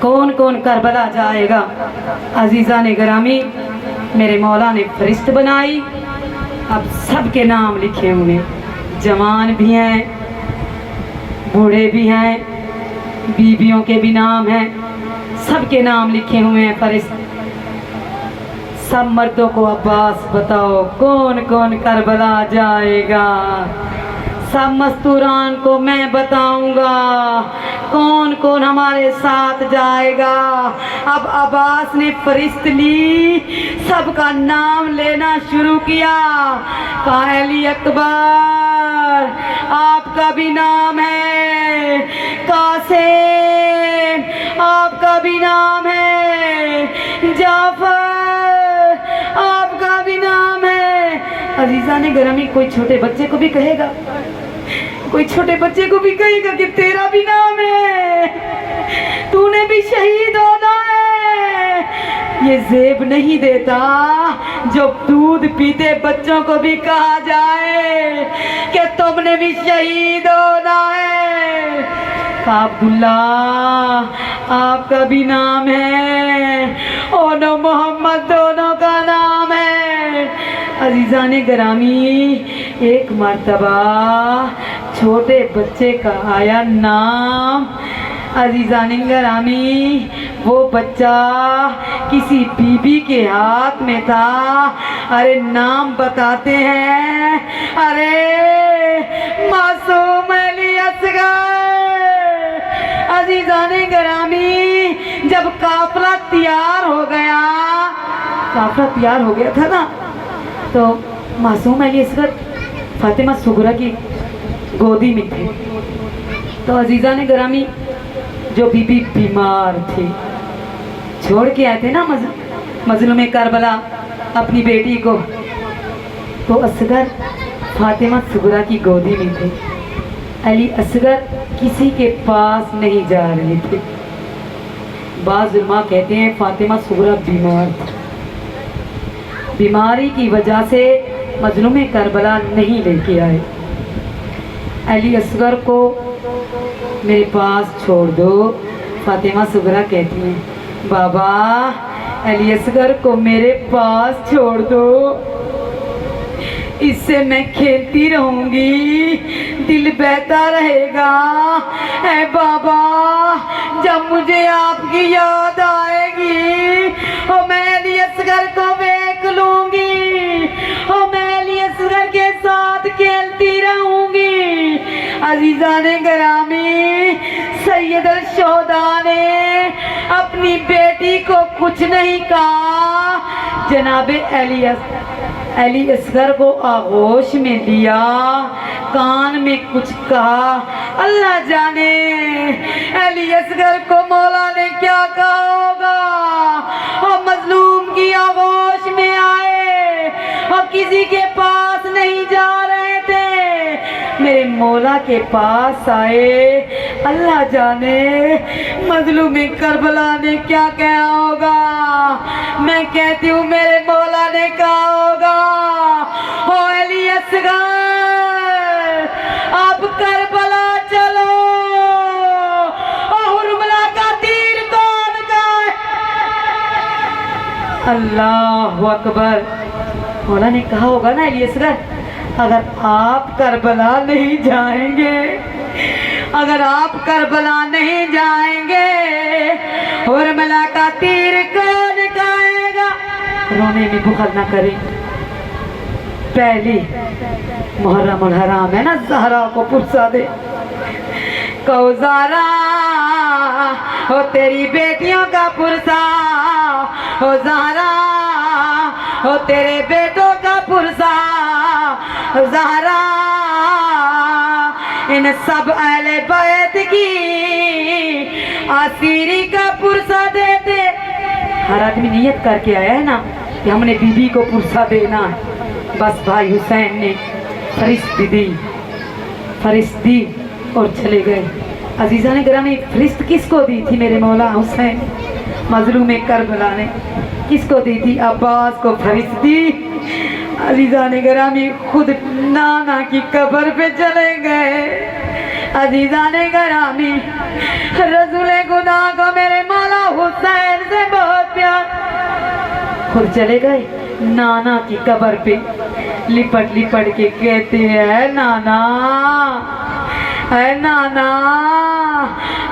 कौन कौन करबला जाएगा। अजीज़ा ने गरामी, मेरे मौला ने फरिश्त बनाई, अब सब के नाम लिखे हुए, जवान भी हैं, बूढ़े भी हैं, बीबियों के भी नाम हैं, सब के नाम लिखे हुए हैं फरिश्त। सब मर्दों को अब्बास बताओ कौन कौन करबला जाएगा। सब मस्तूरान को मैं बताऊंगा कौन कौन हमारे साथ जाएगा। अब अब्बास ने फरिश्त ली, सबका नाम लेना शुरू किया। कहा अली अकबर आपका भी नाम है, कासिम आपका भी नाम है, जाफर आपका भी नाम है। अजीजा ने गरमी कोई छोटे बच्चे को भी कहेगा, कोई छोटे बच्चे को भी कहेगा कि तेरा भी नाम है, तूने भी शहीद होना है। ये जेब नहीं देता जो दूध पीते बच्चों को भी कहा जाए कि तुमने भी शहीद होना है। अब्दुल्ला आपका भी नाम है, ओनो मोहम्मद दोनों का नाम है। अजीजा ने गरामी एक मर्तबा छोटे बच्चे का आया नाम। अजीजा ने गरामी वो बच्चा किसी बीबी के हाथ में था। अरे नाम बताते हैं, अरे मासूम अली असगर। अजीजा ने गरामी जब काफिला तैयार हो गया, काफिला तैयार हो गया था ना, तो मासूम अली असगर फातिमा सुगरा की गोदी में थे। तो अजीजा ने गरामी जो बीबी बीमार थी, छोड़ के आए थे ना मजलूम करबला अपनी बेटी को, तो असगर फातिमा सुगरा की गोदी में थे। अली असगर किसी के पास नहीं जा रहे थे। बाज़ उलमा कहते हैं फातिमा सुगरा बीमार थी, बीमारी की वजह से मजलूम करबला नहीं लेके आए। अली असगर को मेरे पास छोड़ दो। फातिमा सुगरा कहती हैं बाबा अली असगर को मेरे पास छोड़ दो, इससे मैं खेलती रहूंगी, दिल बहता रहेगा। ऐ बाबा जब मुझे आपकी याद आएगी और मैं अली असगर को देख लूंगी और मैं अली असगर के साथ खेलती रहूंगी। अजीजा ने गरामी सैयदुल शुहदा ने अपनी बेटी को कुछ नहीं कहा, जनाब अली असगर को आगोश में लिया, कान में कुछ कहा। अल्लाह जाने अली असगर को मौला ने क्या कहा होगा। और मजलूम की आगोश में आए और किसी के पास नहीं जा रहे थे, मेरे मौला के पास आए। अल्लाह जाने मजलूम करबला ने क्या कहा होगा। मैं कहती हूँ मेरे मौला ने कहा होगा, ओ अली असगर अब करबला चलो। और हुरमला का तीर कौन का है? अल्लाह अकबर। मौला ने कहा होगा ना अली असगर, अगर आप करबला नहीं जाएंगे, अगर आप करबला नहीं जाएंगे, हुरमला का तीर कौन खाएगा? रोने में बुखल ना करें। पहली मुहर्रम और हराम है ना, ज़हरा को पुरसा दे। कहो ज़हरा हो तेरी बेटियों का पुरसा, हो ज़हरा हो तेरे बेटों का पुरसा, ज़हरा इन सब अहले बैत की आसीरी का पुरसा देते। हर आदमी नियत करके आया है ना कि हमने बीबी को पुरसा देना है। बस भाई हुसैन ने फरिश्त दी और चले गए। अजीज़ा ने गिरामी फरिश्त किसको दी थी? मेरे मौला हुसैन मजलूम करबला ने किसको दी थी? अब्बास को फरिश्त दी। अजीज़ा ने गिरामी खुद नाना की कब्र पे चले गए। अजीज़ा ने गिरामी रसूल खुदा को मेरे मौला हुसैन से बहुत प्यार, खुद चले गए नाना की कब्र पे, लिपट लिपट के कहते हैं नाना, है नाना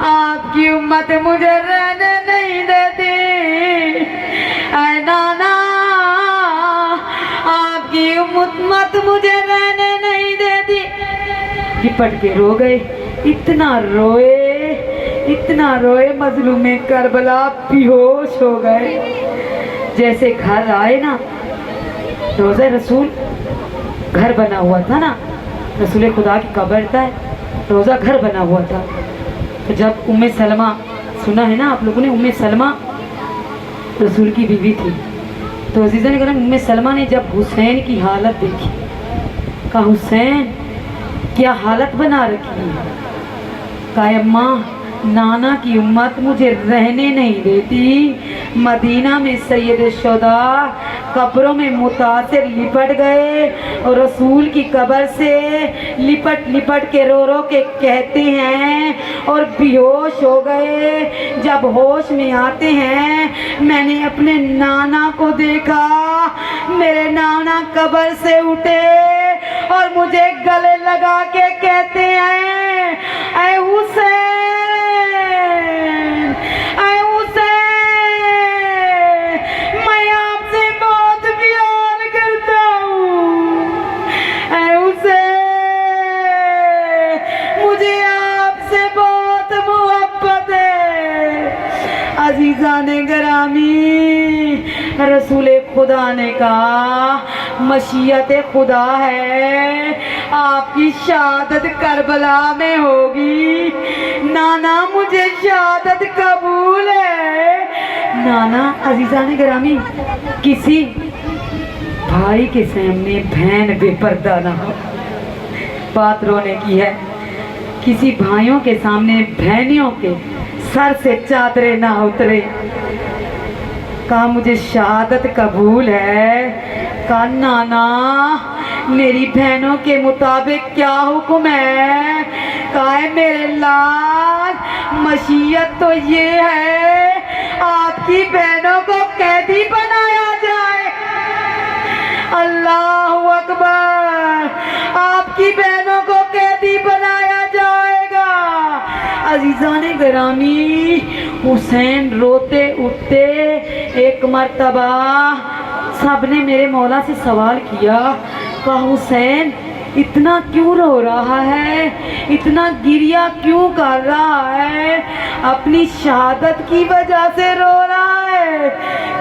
आपकी उम्मत मुझे रहने नहीं देती, है नाना आपकी उम्मत मुझे रहने नहीं देती। लिपट के रो गए। इतना रोए मजलूम करबला बेहोश हो गए। जैसे घर आए ना, रोज़ा रसूल घर बना हुआ था ना, रसूल खुदा की कब्र था, रोज़ा घर बना हुआ था। तो जब उम्मे सलमा, सुना है ना आप लोगों ने, उम्मे सलमा रसूल की बीवी थी। तो अजीज़ा ने कहा उम्मे सलमा ने जब हुसैन की हालत देखी, कहा हुसैन क्या हालत बना रखी है। कहा अम्मा नाना की उम्मत मुझे रहने नहीं देती। मदीना में सैयद शुहदा कब्रों में मुतासिर लिपट गए और रसूल की कब्र से लिपट लिपट के रो रो के कहते हैं और बेहोश हो गए। जब होश में आते हैं मैंने अपने नाना को देखा, मेरे नाना कब्र से उठे और मुझे गले लगा के कहते हैं ऐ हुसैन, ऐ हुसैन मैं आपसे बहुत प्यार करता हूँ, ऐ हुसैन मुझे आपसे बहुत मोहब्बत है। अजीज़ा ने गिरामी रसूल खुदा ने कहा मशीयत खुदा है आपकी शहादत करबला में होगी। नाना मुझे शहादत कबूल है। नाना अजीज़ा ने गिरामी किसी भाई के सामने बहन बेपर्दा ना हो, बात रोने की है। किसी भाइयों के सामने बहनियों के सर से चादरे ना उतरे। कहा मुझे शहादत कबूल है। कहा नाना मेरी बहनों के मुताबिक क्या हुक्म है। कहा है मेरे लाल मशीयत तो ये है आपकी बहनों को कैदी बनाया जाए। अल्लाह अकबर, आपकी बहनों को कैदी बनाया जाएगा। अजीज़ा ने गिरामी हुसैन रोते उठते एक मर्तबा सबने मेरे मौला से सवाल किया, कहा हुसैन इतना क्यों रो रहा है, इतना गिरिया क्यों कर रहा है, अपनी शहादत की वजह से रो रहा है।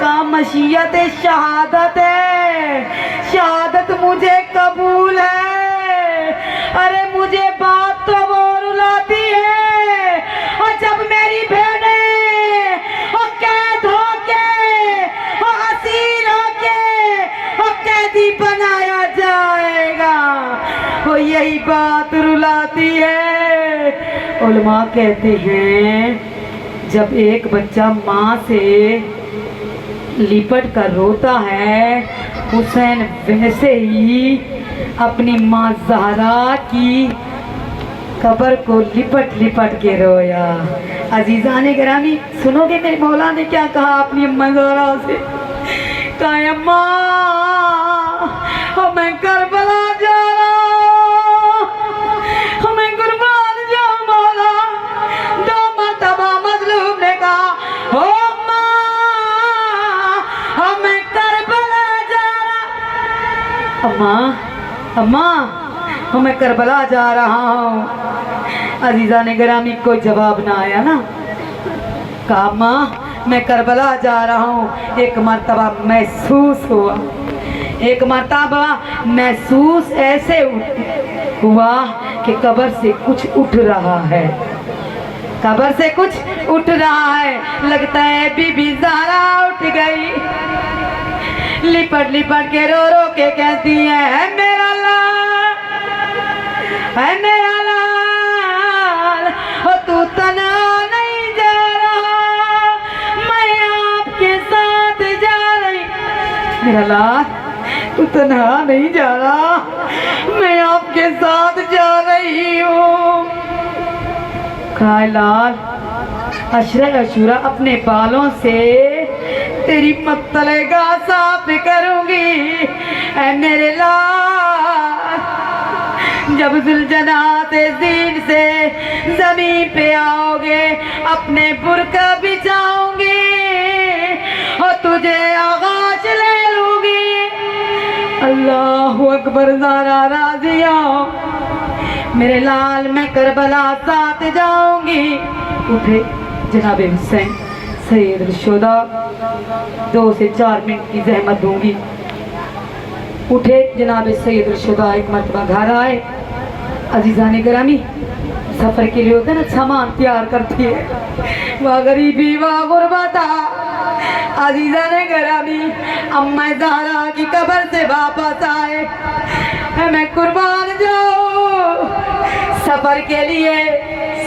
کہا مشیت شہادت ہے، شہادت مجھے قبول ہے۔ ارے مجھے بات تو وہ رلاتی ہے، اور جب میری بہنیں اور قید ہو کے اور اسیر ہو کے اور قیدی بنایا جائے گا، وہ یہی بات رلاتی ہے۔ علماء کہتے ہیں جب ایک بچہ ماں سے لپٹ کر روتا ہے، حسین ویسے ہی اپنی ماں زہرا کی قبر کو لپٹ لپٹ کے رویا۔ عزیزان گرامی، سنو گے میرے مولا نے کیا کہا اپنی اماں زہرا سے؟ کہا اماں میں کربلا جا رہا ہوں، میں قربان جاؤں مولا۔ دو مرتبہ مظلوم نے کہا او ماں میں کربلا جا رہا، اماں میں کربلا جا رہا ہوں۔ عزیزان گرامی کوئی جواب نہ آیا نا۔ کہا ماں میں کربلا جا رہا ہوں۔ ایک مرتبہ محسوس ہوا، ایک مرتبہ محسوس ایسے ہوا کہ قبر سے کچھ اٹھ رہا ہے، قبر سے کچھ اٹھ رہا ہے۔ لگتا ہے بی بی زہرا اٹھ گئی، لپٹ لپٹ کے رو رو کے کہتی ہے اے میرا لال، اے میرا لال، تو تنہا نہیں جا رہا، میں آپ کے ساتھ جا رہی۔ میرا لال تو تنہا نہیں جا رہا، میں آپ کے ساتھ جا رہی ہوں۔ کہا لال عشرہ عشورہ اپنے بالوں سے تیری مطلع کا صاف کروں گی۔ اے میرے لال جب ذوالجناحت زین سے زمین پہ آؤ گے، اپنے برقع بچھاؤں گی اور تجھے آغاش لے لوں گی۔ اللہ اکبر، زہرا راضیہ میرے لال میں کربلا ساتھ جاؤں گی۔ اٹھے جناب حسین سید الشہداء، 2 سے 4 منٹ کی زحمت دوں گی۔ اٹھے جناب سید الشہداء، ایک مرتبہ گھر آئے۔ عزیزان گرامی، سفر کے لیے ہوتا ہے نا سامان تیار کرتی ہے، وہ غریبی وہ غربت۔ عزیزان گرامی اماں زہرا کی قبر سے واپس آئے، میں قربان جاؤں سفر کے لیے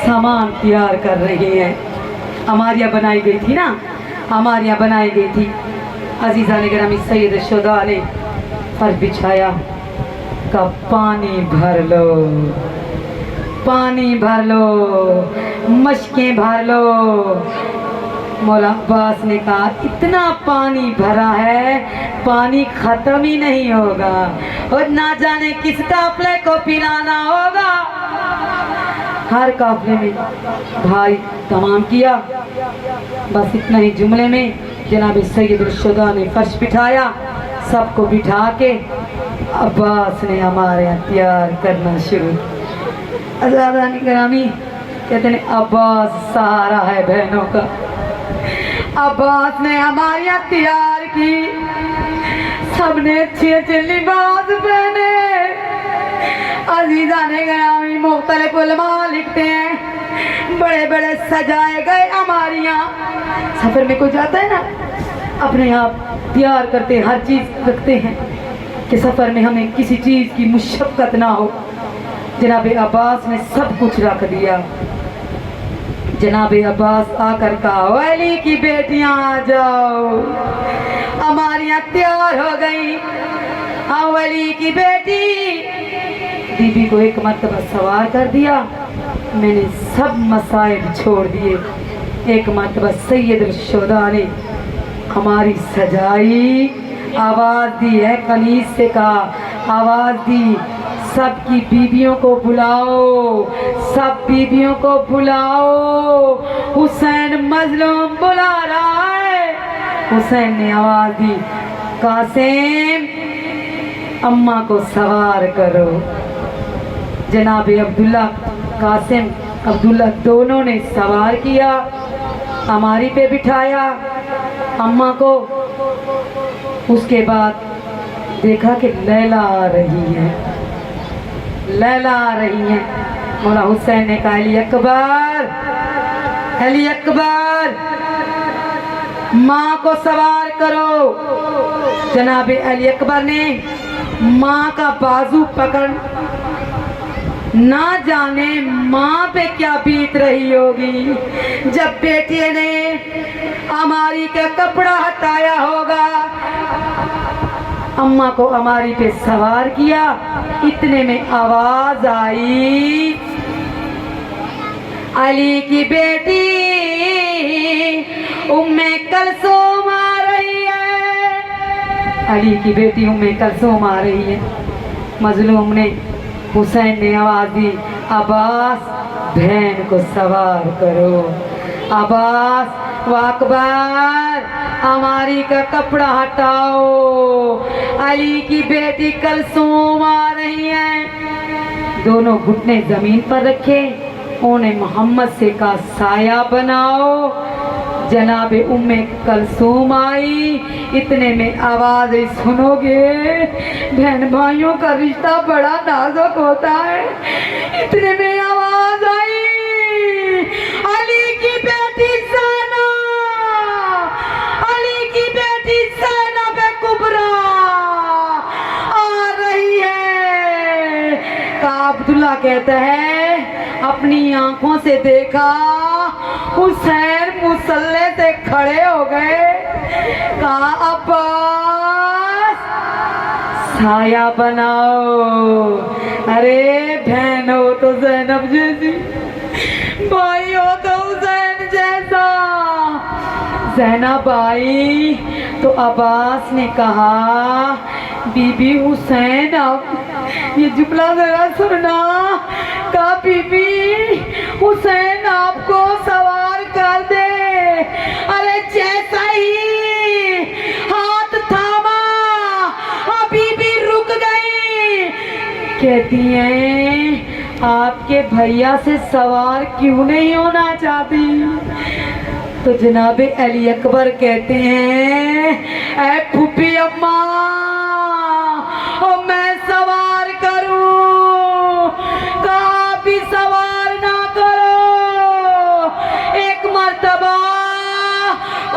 سامان تیار کر رہی ہیں۔ ہماریاں بنائی گئی تھی نا، ہماریاں بنائی گئی تھی۔ عزیزان گرامی سید الشہداء نے فرش بچھایا، کا پانی بھر لو، پانی بھر لو، مشکیں بھر لو۔ مولا عباس نے کہا اتنا پانی بھرا ہے پانی ختم ہی نہیں ہوگا، اور نہ جانے کس قافلے کو پلانا ہوگا۔ ہر قافلے میں بھائی تمام کیا، بس اتنا ہی جملے میں جناب سید الشہداء نے فرش بٹھایا۔ سب کو بٹھا کے عباس نے ہمارے یہاں تیار کرنا شروع۔ عزیزان گرامی کہتے ہیں عباس سہارا ہے بہنوں کا۔ عباس نے ہمارے یہاں تیار کی، سب نے اچھے اچھے لباس پہنے۔ عزیزان گرامی مختلف علماء لکھتے ہیں بڑے بڑے سجائے گئے ہمارے یہاں۔ سفر میں کوئی جاتا ہے نا اپنے آپ تیار کرتے ہیں، ہر چیز رکھتے ہیں کہ سفر میں ہمیں کسی چیز کی مشقت نہ ہو۔ جناب عباس نے سب کچھ رکھ دیا۔ جناب عباس آ کر کہا علی کی بیٹیاں آ جاؤ، ہماری یہاں تیار ہو گئی۔ علی کی بیٹی بی بی کو ایک مرتبہ سوار کر دیا، میں نے سب مسائل چھوڑ دیے۔ ایک مرتبہ سید الشہداء نے ہماری سجائی، آواز دی ہے کنیز سے کہا، آواز دی سب کی بیویوں کو بلاؤ، سب بیویوں کو بلاؤ، حسین مظلوم بلا رہا ہے۔ حسین نے آواز دی قاسم اماں کو سوار کرو۔ جناب عبداللہ، قاسم عبداللہ دونوں نے سوار کیا، ہماری پہ بٹھایا۔ अम्मा को उसके बाद देखा कि लैला आ रही है, लैला आ रही है। मौला हुसैन ने कहा अली अकबर, अली अकबर, माँ को सवार करो। जनाब अली अकबर ने माँ का बाजू पकड़, ना जाने माँ पे क्या बीत रही होगी जब बेटे ने अमारी का कपड़ा हटाया होगा, अम्मा को अमारी पे सवार किया। इतने में आवाज आई, अली की बेटी उम्मे कलसूम आ रही है, अली की बेटी उम्मे कलसूम आ रही है। मजलूम ने, हुसैन ने आवाज दी, अब्बास बहन को सवार करो। अब्बास व अकबर हमारी का कपड़ा हटाओ, अली की बेटी कलसूम आ रही है। दोनों घुटने जमीन पर रखे, उन्हें मोहम्मद से का साया बनाओ। जनाब उम्मे कलसूम आई। इतने में आवाज आई, सुनोगे बहन भाइयों का रिश्ता बड़ा नाजुक होता है। इतने में आवाज आई, अली की बेटी ज़ैनब, अली की बेटी ज़ैनब कुबरा आ रही है। का अब्दुल्ला कहता है अपनी आंखों से देखा, हुसैन मुसल्ले से खड़े हो गए। कहा अब्बास साया बनाओ। अरे बहन हो तो ज़ैनब जैसी, भाई हो तो हुसैन जैसा। ज़ैनब आई तो अब्बास ने कहा, बीबी हुसैन अब ये जुमला जरा सुनना। कहा बीबी हुसैन आपको सवार कर दे। अरे जैसा ही हाथ थामा बीबी रुक गई। कहती हैं आपके भैया से सवार क्यों नहीं होना चाहती? तो जनाबे अली अकबर कहते हैं, ऐ फूफी अम्मा, ओ मैं सवार करूं? कहा भी सवार ना करो। एक मर्तबा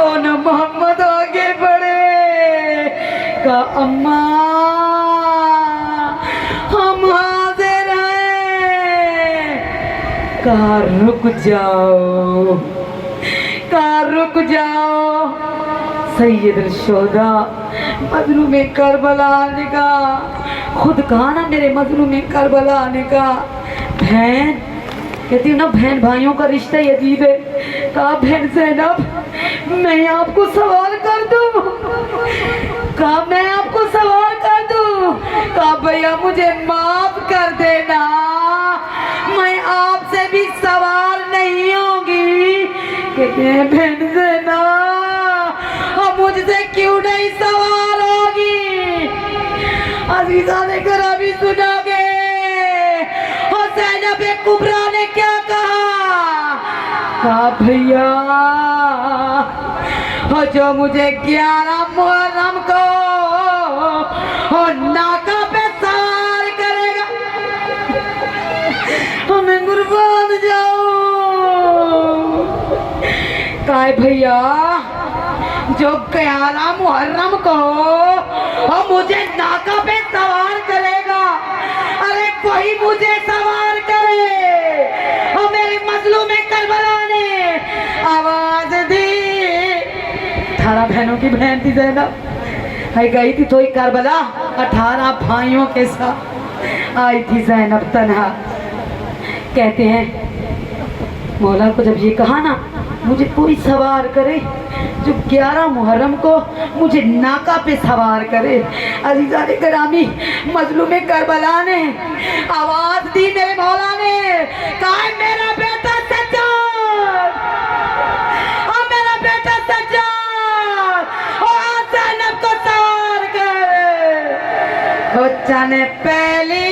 उन मोहम्मद आगे बढ़े। कहा अम्मा हम हाजिर हैं। कहा रुक जाओ, कहा रुक जाओ। सैयदुल शुहदा मजलूम करबला ने कहा, खुद कहा ना मेरे मजलूम करबला ने कहा, बहन कहती हूँ ना बहन भाइयों का रिश्ता ही अजीब है। कहा बहन ज़ैनब मैं आपको सवाल कर दूँ? कहा मैं आपको सवाल कर दूँ? कहा भैया मुझे माफ कर देना, मैं आपसे भी सवाल नहीं होगी। कहते हैं बहन ज़ैनब मुझसे क्यों नहीं सवाल होगी? अजीजा ने करा भी सुनोगे हुसैन कुबरा ने क्या कहा? कहा भैया जो मुझे 11 मुहर्रम को नाका पे सवार करेगा हमें कुर्बान जाओ। कहा भैया जो 11 मुहर्रम को मुझे नाका पे सवार करेगा, अरे कोई मुझे सवार करे। और मेरे मजलूम करबला ने आवाज दी। 18 बहनों की बहन थी ज़ैनब, गई थी तो करबला 18 भाइयों के साथ आई थी ज़ैनब तन्हा। कहते हैं मौला को जब ये कहा ना मुझे कोई सवार करे जो 11 मुहर्रम को मुझे नाका पे सवार करे। अजीजा ने करामी मजलूम करबला ने आवाज दी, मेरे मौला ने कहा मेरा बेटा सज्जाद, और मेरा बेटा सज्जाद और ज़ैनब को सवार कर। ने पहली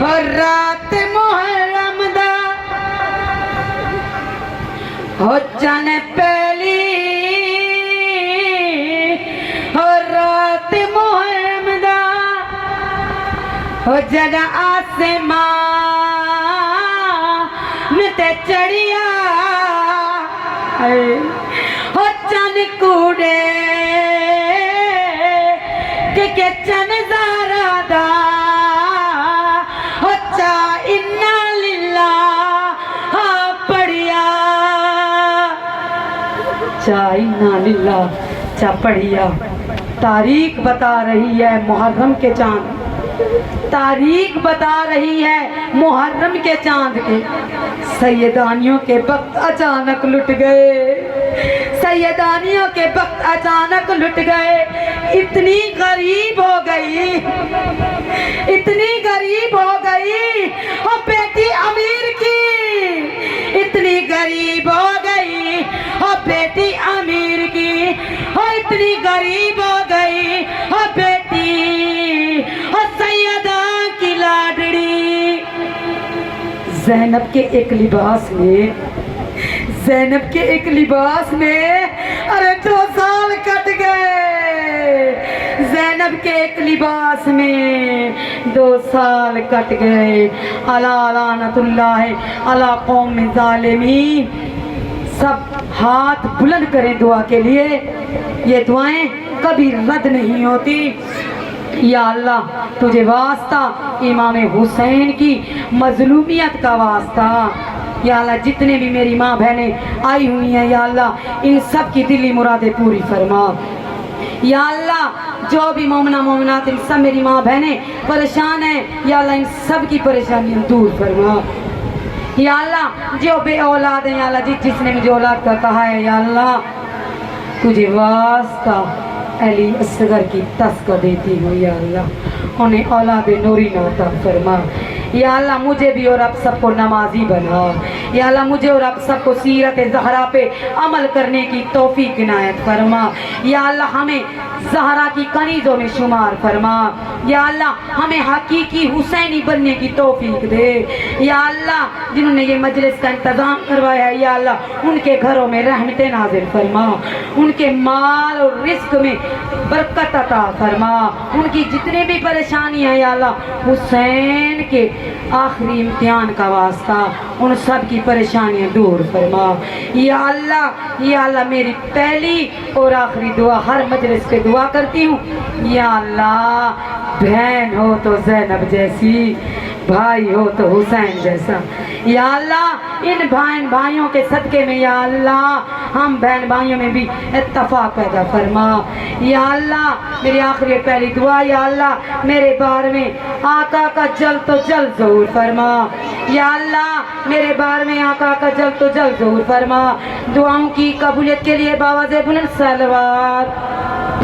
और रात मुहर्रम दा ہو جن پہلی ہو رات محرم دا ہو جن آسمان تے چڑھیا ہو چن کوڑے کہ چن زارا دا ہو چا انا للہ پڑھیا چا انا للہ چا پڑھیا۔ تاریخ بتا رہی ہے محرم کے چاند، تاریخ بتا رہی ہے محرم کے چاند کے، سیدانیوں کے وقت اچانک لٹ گئے، سیدانیوں کے وقت اچانک لٹ گئے، اتنی غریب ہو گئی، اتنی غریب ہو گئی وہ بیٹی امیر کی، اتنی غریب ہو گئی وہ بیٹی امیر کی، وہ اتنی غریب ہو گئی وہ بیٹی وہ سیدہ کی لاڈڑی۔ زینب کے ایک لباس میں، زینب کے ایک لباس میں ارے 2 سال کٹ گئے، زینب کے ایک لباس میں 2 سال کٹ گئے۔ الا لعنت اللہ علی قوم ظالمین۔ سب ہاتھ بلند کریں دعا کے لیے، یہ دعائیں کبھی رد نہیں ہوتی۔ یا اللہ تجھے واسطہ امام حسین کی مظلومیت کا واسطہ، یا اللہ جتنے بھی میری ماں بہنیں آئی ہوئی ہیں یا اللہ ان سب کی دلی مرادیں پوری فرما۔ یا اللہ جو بھی مومنہ مومنات ان سب میری ماں بہنیں پریشان ہیں یا اللہ ان سب کی پریشانیاں دور فرما۔ یا اللہ جو بے اولاد ہیں یا اللہ جس نے مجھے اولاد کا کہا ہے یا اللہ تجھے واسطہ علی اصغر کی تذکرہ دیتی ہوں یا اللہ انہیں اولاد نوری عطا فرما۔ یا اللہ مجھے بھی اور اب سب کو نمازی بنا، یا اللہ مجھے اور اب سب کو سیرت زہرا پہ عمل کرنے کی توفیق عنایت فرما۔ یا اللہ ہمیں زہرا کی کنیزوں میں شمار فرما، یا اللہ ہمیں حقیقی حسینی بننے کی توفیق دے۔ یا اللہ جنہوں نے یہ مجلس کا انتظام کروایا ہے یا اللہ ان کے گھروں میں رحمتیں نازل فرما، ان کے مال اور رزق میں برکت عطا فرما، ان کی جتنے بھی پریشانی ہیں یا اللہ حسین کے آخری امتحان کا واسطہ ان سب کی پریشانیاں دور فرما۔ یا اللہ میری پہلی اور آخری دعا ہر مجلس پہ دعا کرتی ہوں، یا اللہ بہن ہو تو زینب جیسی، بھائی ہو تو حسین جیسا، یا اللہ ان بہن بھائیوں کے صدقے میں یا اللہ ہم بہن بھائیوں میں بھی اتفاق پیدا فرما۔ یا اللہ میری آخری پہلی دعا یا اللہ میرے بارے میں آقا کا جلد تو جلد ظہور فرما، یا اللہ میرے بارے میں آقا کا جلد تو جلد ظہور فرما۔ دعاؤں کی قبولیت کے لیے باواز بلند صلوات۔